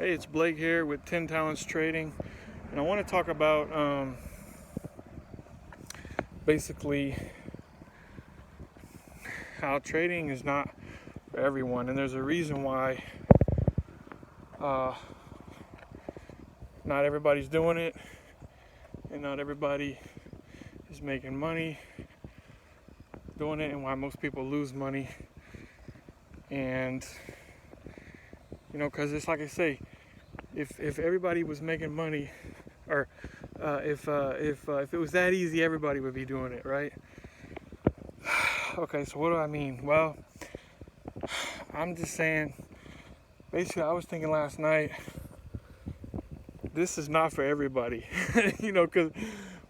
Hey, it's Blake here with 10 Talents Trading, and I want to talk about basically how trading is not for everyone, and there's a reason why not everybody's doing it, and not everybody is making money doing it, and why most people lose money. And because it's like I say, if everybody was making money, or if it was that easy, everybody would be doing it, right? Okay, so what do I mean? Well, I'm just saying, basically, I was thinking last night, this is not for everybody, because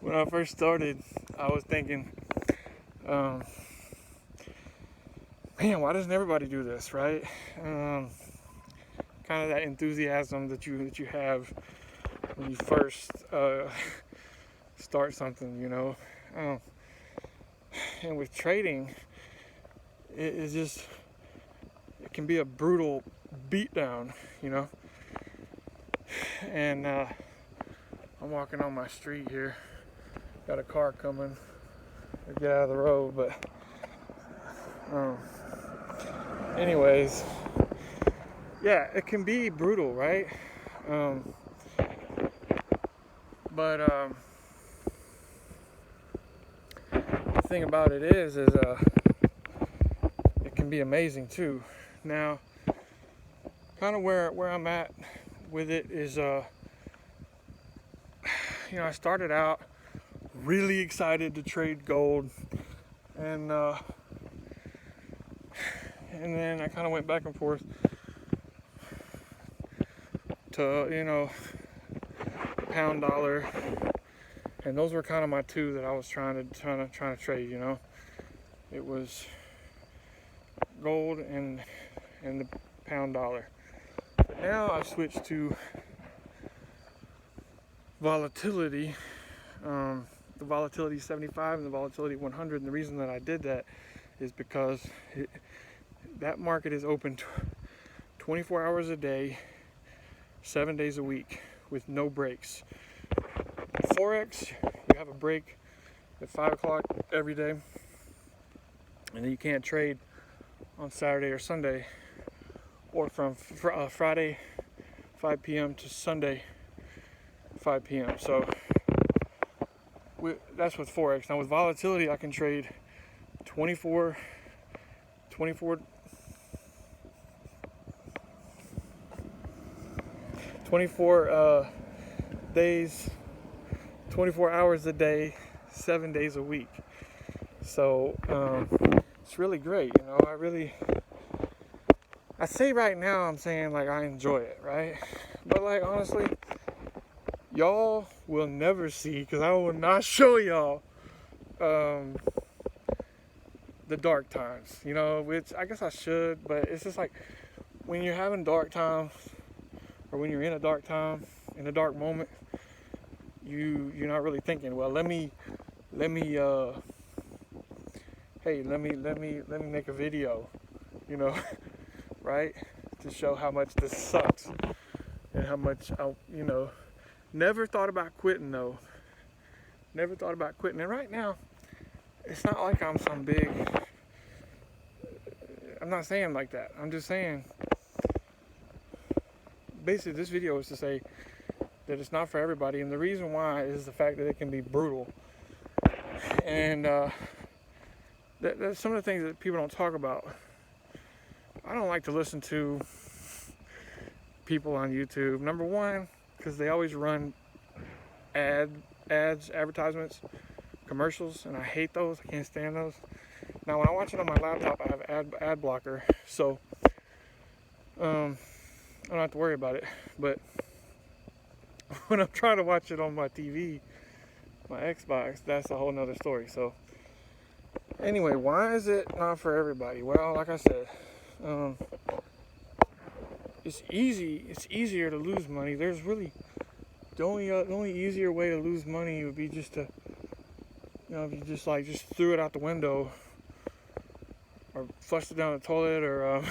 when I first started, I was thinking, man, why doesn't everybody do this, right? Kind of that enthusiasm that you have when you first start something, and with trading, it can be a brutal beatdown, and I'm walking on my street here, got a car coming to get out of the road, but anyways, yeah, it can be brutal, right? But the thing about it is it can be amazing too. Now, kind of where I'm at with it is, I started out really excited to trade gold, and then I kind of went back and forth to pound dollar, and those were kind of my two that I was trying to trade. It was gold and the pound dollar. But now I've switched to volatility, the volatility 75 and the volatility 100. And the reason that I did that is because that market is open 24 hours a day, 7 days a week, with no breaks. Forex, you have a break at 5 o'clock every day, and then you can't trade on Saturday or Sunday, or from Friday 5 p.m. to Sunday 5 p.m. So that's with Forex. Now with volatility, I can trade 24 days, 24 hours a day, 7 days a week. So it's really great. I say right now, I'm saying like I enjoy it, right? But like honestly, y'all will never see, because I will not show y'all the dark times, which I guess I should, but it's just like when you're having dark times, or when you're in a dark time, in a dark moment, you're not really thinking, well, let me make a video, right, to show how much this sucks and how much I never thought about quitting though. Never thought about quitting. And right now, it's not like I'm some big, I'm not saying like that. I'm just saying, basically this video is to say that it's not for everybody, and the reason why is the fact that it can be brutal. And that's some of the things that people don't talk about. I don't like to listen to people on YouTube. Number one, because they always run advertisements, commercials, and I hate those. I can't stand those. Now when I watch it on my laptop, I have ad blocker, so I don't have to worry about it. But when I'm trying to watch it on my TV, my Xbox, that's a whole nother story. So anyway, why is it not for everybody? Well, like I said, it's easier to lose money. There's really the only easier way to lose money would be just to, if you just threw it out the window, or flushed it down the toilet, or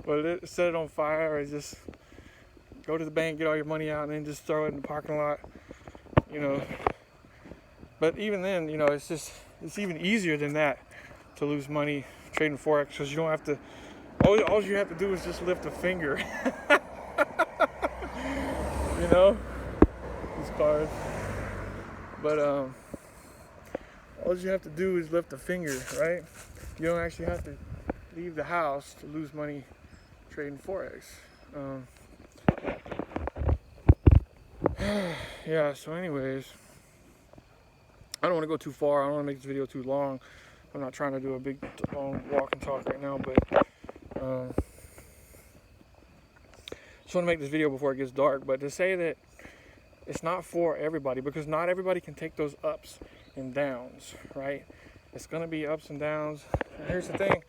But set it on fire, or just go to the bank, get all your money out, and then just throw it in the parking lot, you know. But even then, you know, it's even easier than that to lose money trading Forex, because you don't have to, all you have to do is just lift a finger. You know, these cards. But all you have to do is lift a finger, right? You don't actually have to leave the house to lose money trading Forex. Yeah, so anyways, I don't want to go too far. I don't want to make this video too long. I'm not trying to do a big long walk and talk right now, but just want to make this video before it gets dark. But to say that it's not for everybody, because not everybody can take those ups and downs, right? It's gonna be ups and downs. And here's the thing,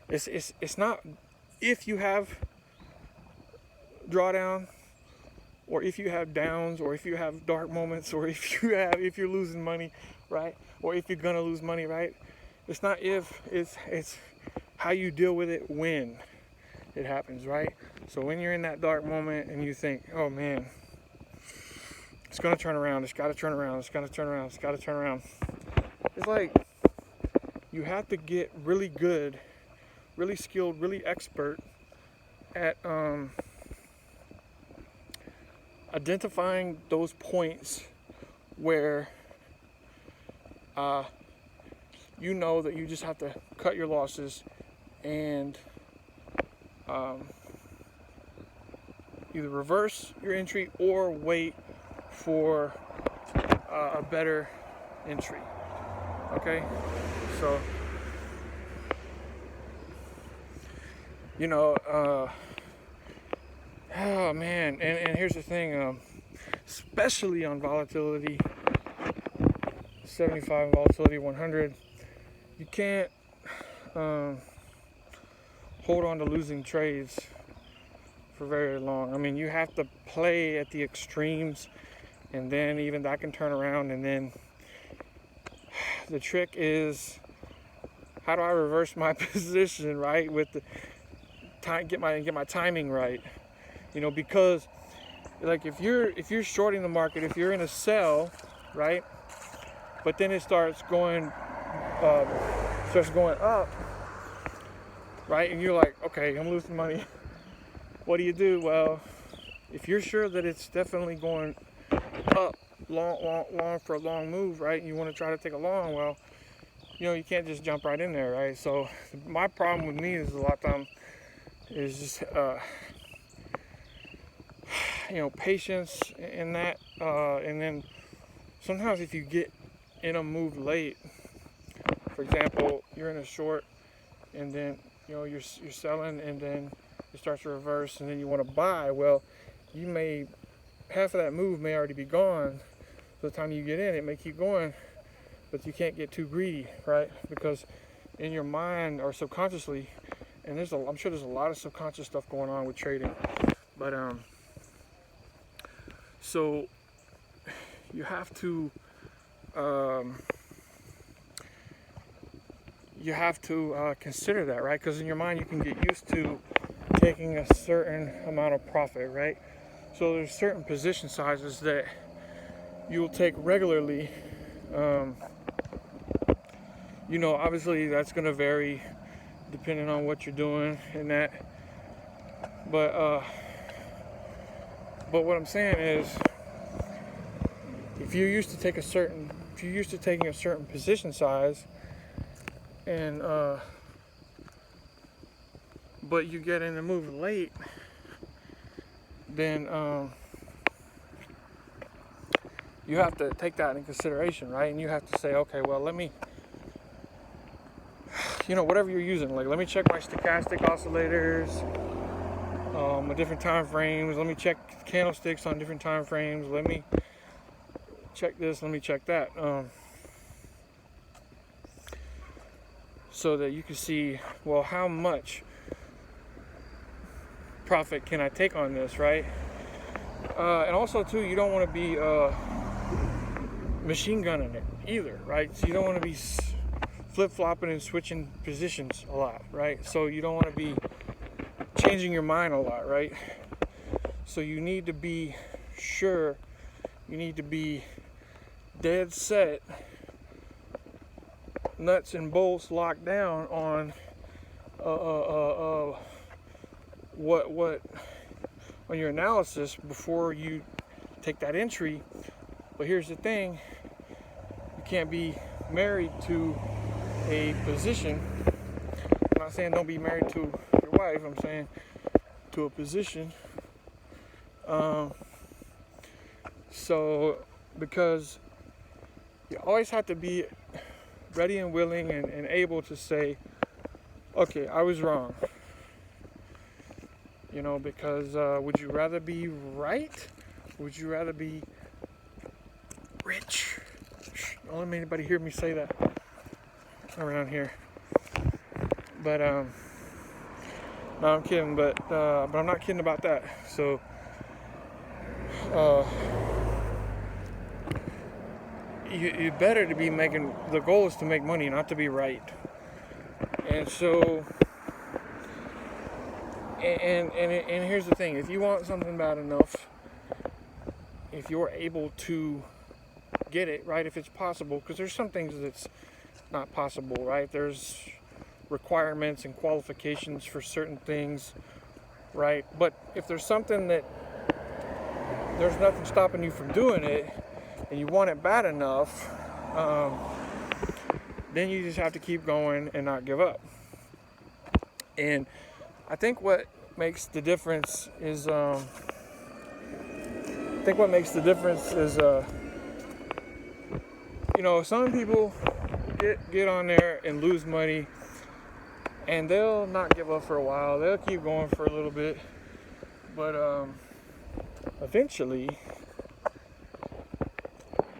it's not if you have drawdown, or if you have downs, or if you have dark moments, or if you're losing money, right? Or if you're gonna lose money, right? It's not if, it's how you deal with it when it happens, right? So when you're in that dark moment and you think, oh man, it's gonna turn around, it's gotta turn around, it's gotta turn around, it's gotta turn around. It's like you have to get really good, really skilled, really expert at identifying those points where you know that you just have to cut your losses and either reverse your entry or wait for a better entry. Okay, so you know, oh man, and here's the thing, especially on volatility 75 and volatility 100, you can't hold on to losing trades for very long. I mean, you have to play at the extremes, and then even that can turn around. And then the trick is, how do I reverse my position, right? With the time, get my timing right. You know, because like if you're shorting the market, if you're in a sell, right? But then it starts going up, right? And you're like, okay, I'm losing money. What do? Well, if you're sure that it's definitely going up long for a long move, right? And you want to try to take a long, well, you know, you can't just jump right in there, right? So my problem with me is a lot of time is just you know, patience in that, and then sometimes if you get in a move late, for example, you're in a short and then, you know, you're selling and then it starts to reverse and then you want to buy, well, you may, half of that move may already be gone. By the time you get in, it may keep going, but you can't get too greedy, right? Because in your mind or subconsciously, and I'm sure there's a lot of subconscious stuff going on with trading, but so you have to consider that, right? Because in your mind you can get used to taking a certain amount of profit, right? So there's certain position sizes that you will take regularly. You know, obviously that's going to vary depending on what you're doing and that. But what I'm saying is, if you're used to taking a certain position size, and but you get in the move late, then you have to take that in consideration, right? And you have to say, okay, well, let me, you know, whatever you're using, like, let me check my stochastic oscillators, different time frames. Let me check candlesticks on different time frames. Let me check this. Let me check that. So that you can see, well, how much profit can I take on this, right? And also too, you don't want to be machine gunning it either, right? So you don't want to be flip-flopping and switching positions a lot, right? So you don't want to be changing your mind a lot, right? So you need to be sure, you need to be dead set, nuts and bolts locked down on what on your analysis before you take that entry. But here's the thing, you can't be married to a position. I'm not saying don't be married to your wife, I'm saying to a position. So because you always have to be ready and willing and able to say, okay, I was wrong. You know, because would you rather be right? Would you rather be rich? Don't let anybody hear me say that around here. But no, I'm kidding. But I'm not kidding about that. So you better to be making. The goal is to make money, not to be right. And so. And here's the thing, if you want something bad enough, if you're able to get it, right, if it's possible, because there's some things that's not possible, right? There's requirements and qualifications for certain things, right? But if there's something that there's nothing stopping you from doing it, and you want it bad enough, then you just have to keep going and not give up. And I think what makes the difference is, you know, some people get on there and lose money, and they'll not give up for a while. They'll keep going for a little bit, but eventually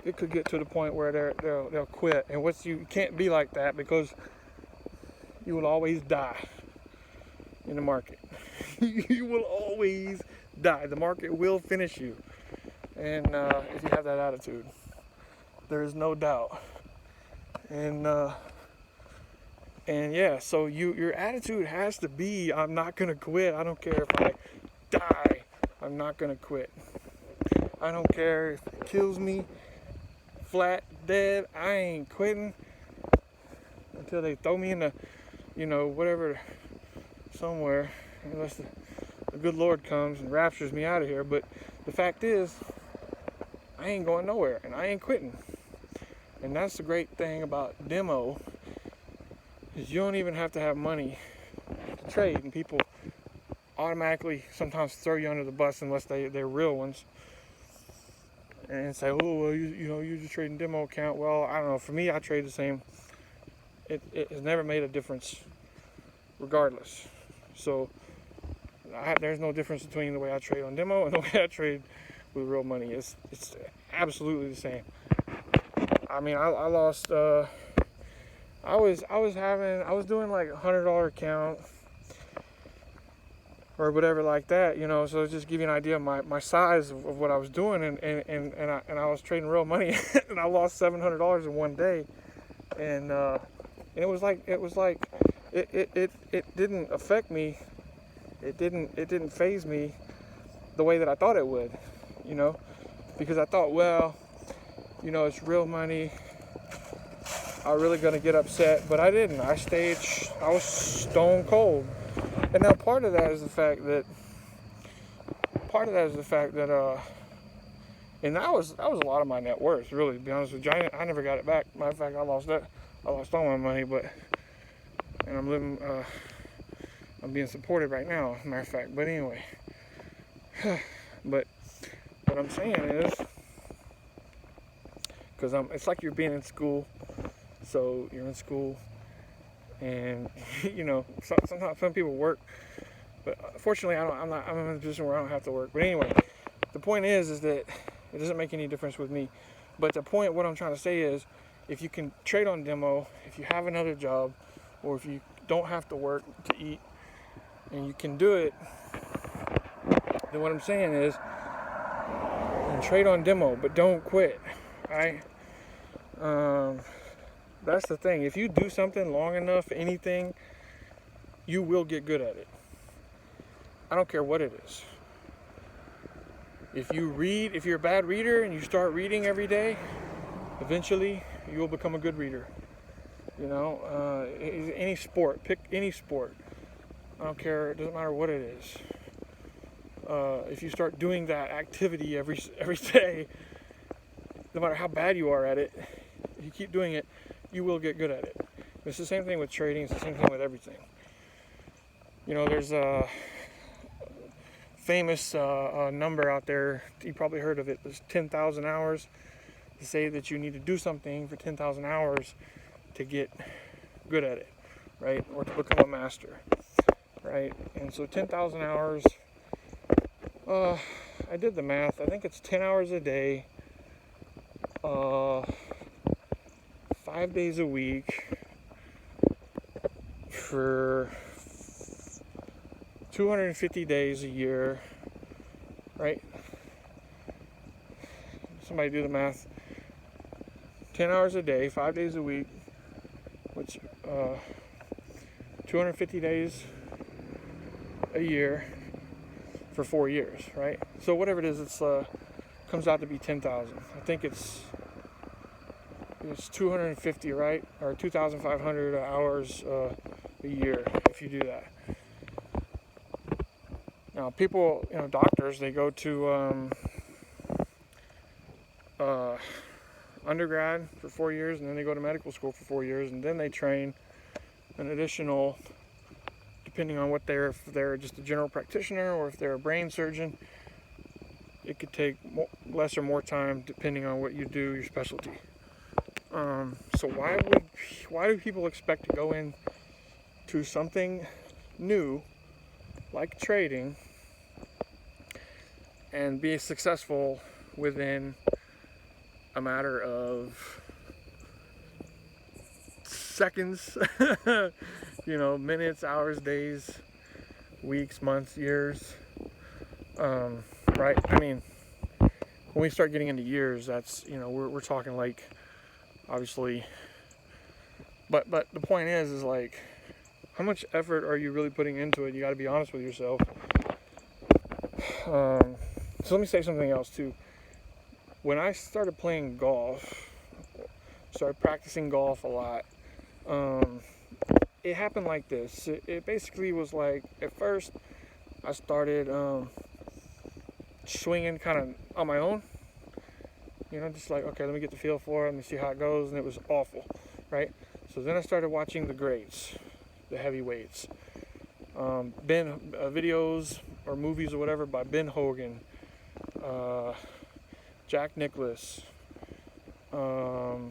it could get to the point where they'll quit. And you can't be like that, because you will always die in the market. You will always die. The market will finish you. And if you have that attitude, there is no doubt. And yeah, so your attitude has to be, I'm not gonna quit. I don't care if I die, I'm not gonna quit. I don't care if it kills me flat dead, I ain't quitting until they throw me in the, you know, whatever, somewhere, unless the good Lord comes and raptures me out of here. But the fact is, I ain't going nowhere, and I ain't quitting. And that's the great thing about demo, is you don't even have to have money to trade, and people automatically sometimes throw you under the bus unless they're real ones, and say, oh, well, you're just trading demo account. Well, I don't know. For me, I trade the same. It has never made a difference, regardless. So there's no difference between the way I trade on demo and the way I trade with real money. It's absolutely the same. I mean, I lost. I was doing like $100 account or whatever like that, you know. So just give you an idea of my size of what I was doing, and I was trading real money, and I lost $700 in one day, and it was like it didn't affect me. It didn't faze me the way that I thought it would, you know, because I thought, well, you know, it's real money. I'm really gonna get upset, but I didn't. I was stone cold. And now part of that is the fact that, and that was a lot of my net worth, really, to be honest with you. I never got it back. Matter of fact, I lost all my money, and I'm being supported right now, matter of fact. But anyway, but what I'm saying is, because it's like you're being in school. So you're in school, and you know, sometimes some people work, but fortunately I'm in a position where I don't have to work. But anyway, the point is that it doesn't make any difference with me. But what I'm trying to say is, if you can trade on demo, if you have another job, or if you don't have to work to eat, and you can do it, then what I'm saying is, trade on demo, but don't quit, right? That's the thing. If you do something long enough, anything, you will get good at it. I don't care what it is. If you're a bad reader and you start reading every day, eventually you will become a good reader. You know, any sport, pick any sport. I don't care, it doesn't matter what it is. If you start doing that activity every day, no matter how bad you are at it, if you keep doing it, you will get good at it. It's the same thing with trading, it's the same thing with everything. You know, there's a famous number out there, you probably heard of it, there's 10,000 hours. To say that you need to do something for 10,000 hours to get good at it, right? Or to become a master, right? And so 10,000 hours, I did the math, I think it's 10 hours a day, 5 days a week, for 250 days a year, right? Somebody do the math. 10 hours a day, 5 days a week, which 250 days a year for 4 years, right? So whatever it is, it's comes out to be 10,000. I think it's 250, right? Or 2,500 hours a year if you do that. Now, people, you know, doctors, they go to undergrad for 4 years, and then they go to medical school for 4 years, and then they train an additional, depending on what if they're just a general practitioner or if they're a brain surgeon, it could take less or more time depending on what you do, your specialty. So why do people expect to go into something new like trading and be successful within a matter of seconds, you know, minutes, hours, days, weeks, months, years, right? I mean, when we start getting into years, that's, you know, we're talking like, obviously, but the point is like, how much effort are you really putting into it? You got to be honest with yourself. So let me say something else too. When I started playing golf, started practicing golf a lot, it happened like this. It basically was like, at first, I started swinging kind of on my own. You know, just like, okay, let me get the feel for it, let me see how it goes, and it was awful, right? So then I started watching the greats, the heavyweights. Videos or movies or whatever by Ben Hogan, Jack Nicklaus, the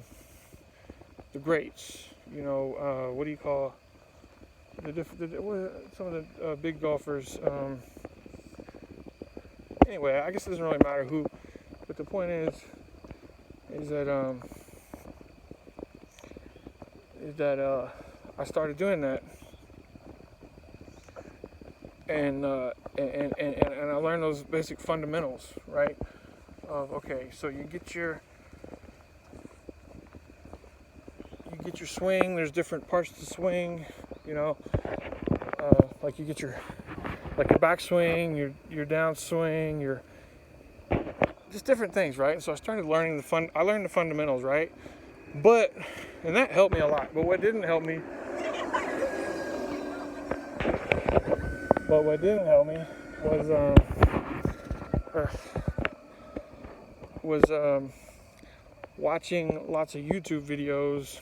greats, you know, what do you call some of the big golfers. Anyway, I guess it doesn't really matter who, but the point is that I started doing that, and I learned those basic fundamentals, right? Of, okay, so you get your swing. There's different parts to the swing, you know, like you get your backswing, your downswing, your just different things, right? So I started learning I learned the fundamentals, right? And that helped me a lot. But what didn't help me was watching lots of YouTube videos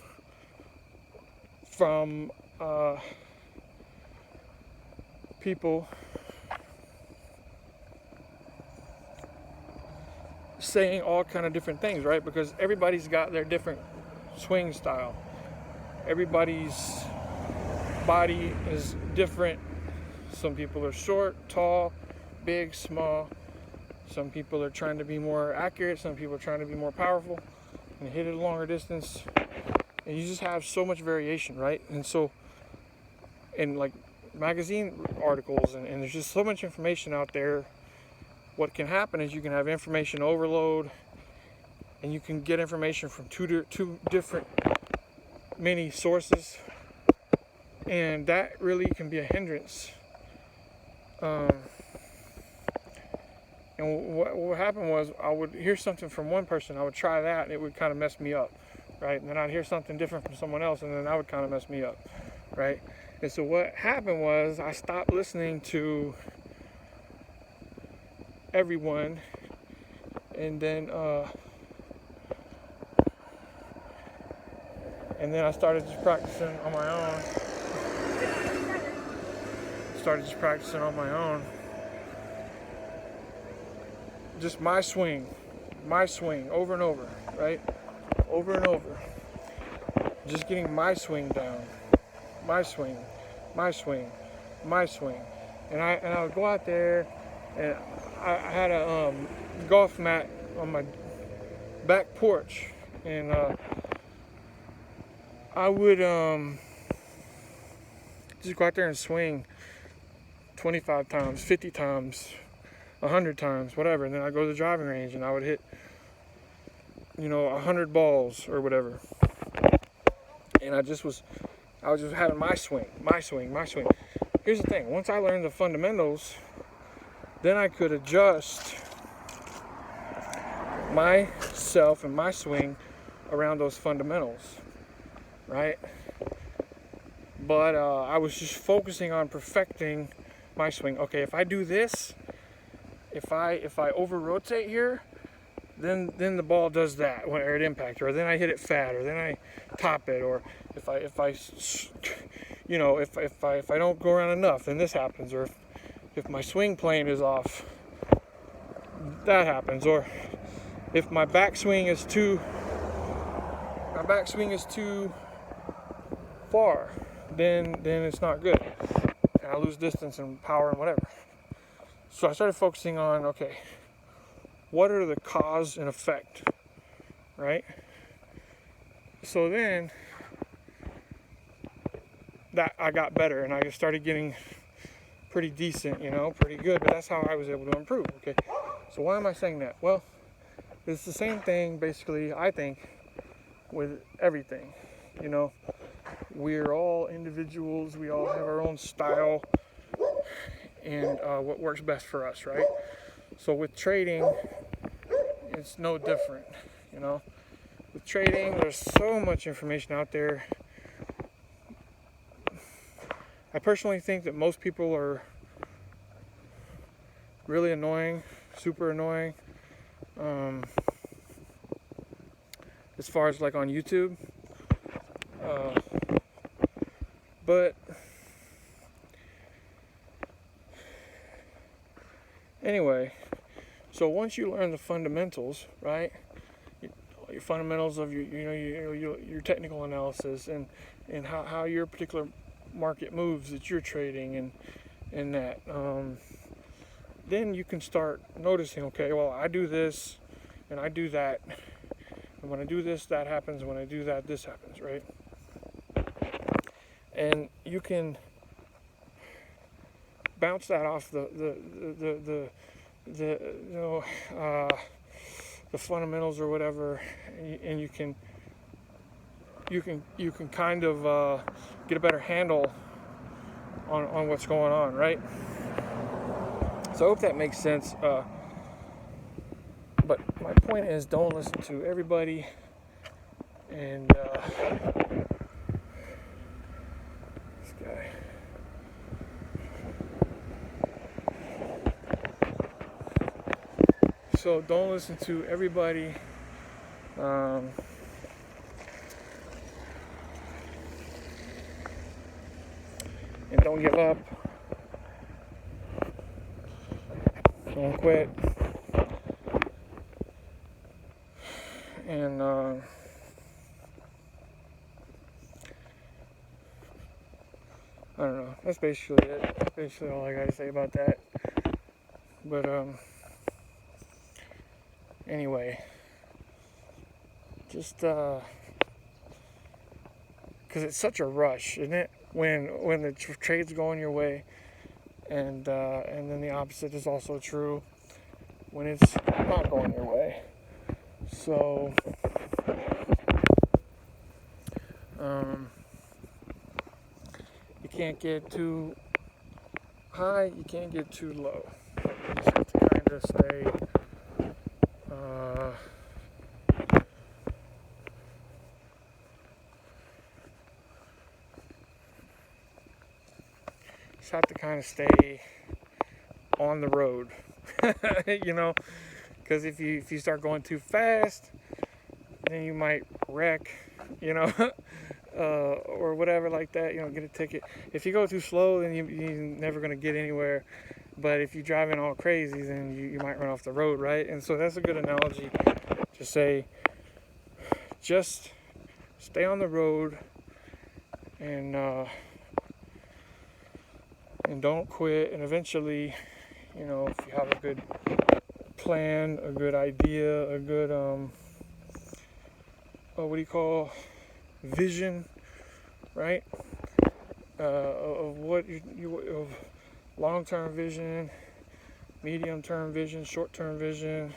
from people saying all kind of different things, right? Because everybody's got their different swing style. Everybody's body is different. Some people are short, tall, big, small. Some people are trying to be more accurate. Some people are trying to be more powerful and hit it a longer distance. And you just have so much variation, right? And so, in like magazine articles, and there's just so much information out there. What can happen is you can have information overload, and you can get information from two different many sources, and that really can be a hindrance. And what happened was, I would hear something from one person, I would try that, and it would kind of mess me up, right? And then I'd hear something different from someone else, and then that would kind of mess me up, right? And so what happened was, I stopped listening to everyone, and then I started just practicing on my own. Just my swing, over and over, right? Over and over. Just getting my swing down. My swing. And I would go out there, and I had a golf mat on my back porch, and I would just go out there and swing 25 times, 50 times, 100 times, whatever. And then I'd go to the driving range, and I would hit, 100 balls or whatever. And I just was having my swing. Here's the thing, once I learned the fundamentals, then I could adjust myself and my swing around those fundamentals, right? But I was just focusing on perfecting my swing. Okay, if I do this, if I over rotate here, then the ball does that when at impact, or then I hit it fat, or then I top it, or if I don't go around enough, then this happens, or if my swing plane is off, that happens, or if my backswing is too far, then it's not good, and I lose distance and power and whatever. So I started focusing on, okay, what are the cause and effect, right? So then that I got better, and I started getting pretty decent, pretty good, but that's how I was able to improve, okay? So why am I saying that? Well, it's the same thing, basically, I think, with everything, We're all individuals, we all have our own style, and what works best for us, right? So with trading, it's no different, With trading, there's so much information out there. I personally think that most people are really annoying, super annoying, as far as like on YouTube. But anyway, so once you learn the fundamentals, right? Your fundamentals of your technical analysis, and how your particular market moves that you're trading, and that, then you can start noticing, okay, well, I do this and I do that, and when I do this, that happens, and when I do that, this happens, right? And you can bounce that off the fundamentals or whatever, and you can kind of get a better handle on what's going on, right? So I hope that makes sense. But my point is, don't listen to everybody, and this guy. So don't listen to everybody. And don't give up. Don't quit. And I don't know. That's basically it. That's basically all I gotta say about that. But anyway, just because it's such a rush, isn't it? When the trade's going your way, and then the opposite is also true when it's not going your way. So You can't get too high, you can't get too low. You just have to kind of stay on the road. You know, because if you start going too fast, then you might wreck, you know. Or whatever like that, you know, get a ticket. If you go too slow, then you're never going to get anywhere. But if you're driving all crazy, then you might run off the road, right? And so that's a good analogy to say, just stay on the road and don't quit. And eventually, you know, if you have a good plan, a good idea, a good vision, right? Of what of long-term vision, medium-term vision, short-term vision,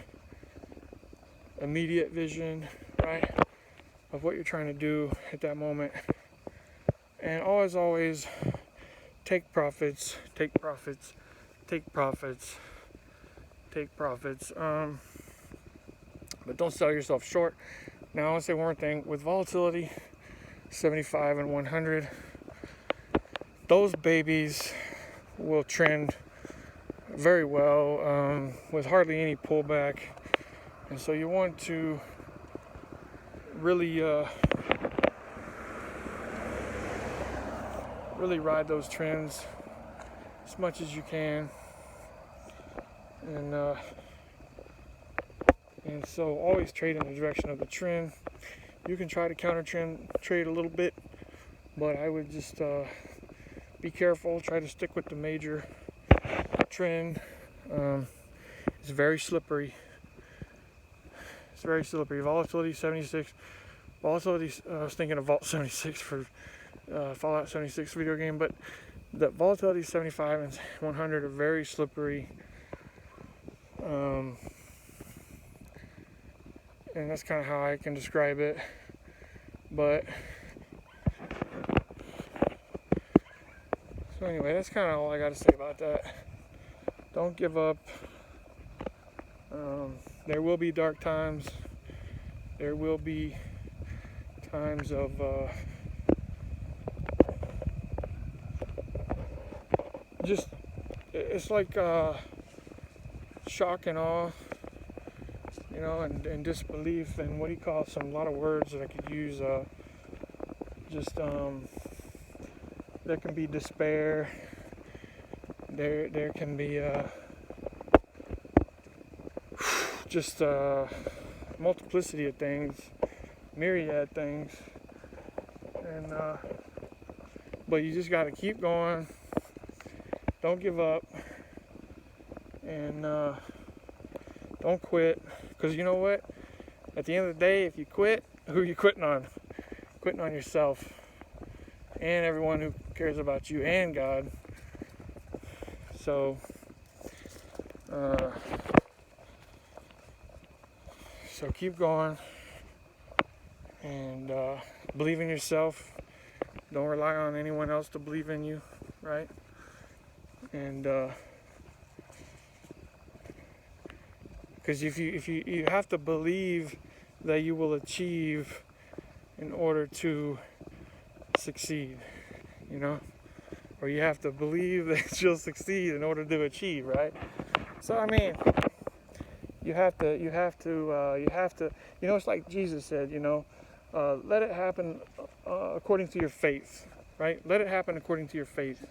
immediate vision, right? Of what you're trying to do at that moment. And always take profits. But don't sell yourself short. Now I want to say one more thing. With volatility 75 and 100, those babies will trend very well with hardly any pullback. And so you want to really ride those trends as much as you can. And so always trade in the direction of the trend. You can try to counter trend trade a little bit, but I would just be careful. Try to stick with the major trend. It's very slippery. Volatility 76. I was thinking of Vault 76 for Fallout 76 video game, but the volatility 75 and 100 are very slippery. And that's kind of how I can describe it. But so anyway, that's kind of all I got to say about that. Don't give up. There will be dark times. There will be times of it's like shock and awe, you know, and disbelief, and what do you call it? A lot of words that I could use. There can be despair. There can be just multiplicity of things, myriad things, and but you just got to keep going. Don't give up, and don't quit, because you know what? At the end of the day, if you quit, who are you quitting on? Quitting on yourself and everyone who cares about you and God. So keep going and believe in yourself. Don't rely on anyone else to believe in you, right? And because if you have to believe that you will achieve in order to succeed, you know, or you have to believe that you'll succeed in order to achieve, right? So I mean, you have to, you know, it's like Jesus said, you know, let it happen according to your faith, right? Let it happen according to your faith,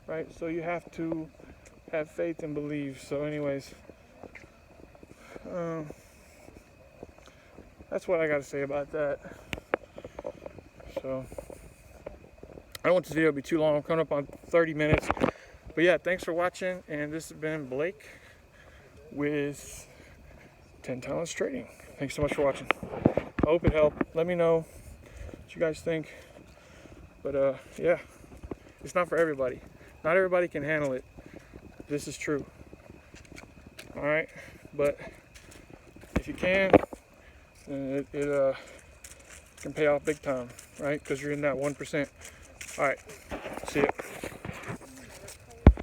right? So you have to have faith and believe. So anyways, that's what I got to say about that. So I don't want this video to be too long. I'm coming up on 30 minutes. But yeah, thanks for watching. And this has been Blake with 10 Talents Trading. Thanks so much for watching. I hope it helped. Let me know what you guys think. But yeah, it's not for everybody. Not everybody can handle it. This is true. Alright, but if you can, then can pay off big time, right? Because you're in that 1%. All right, see ya.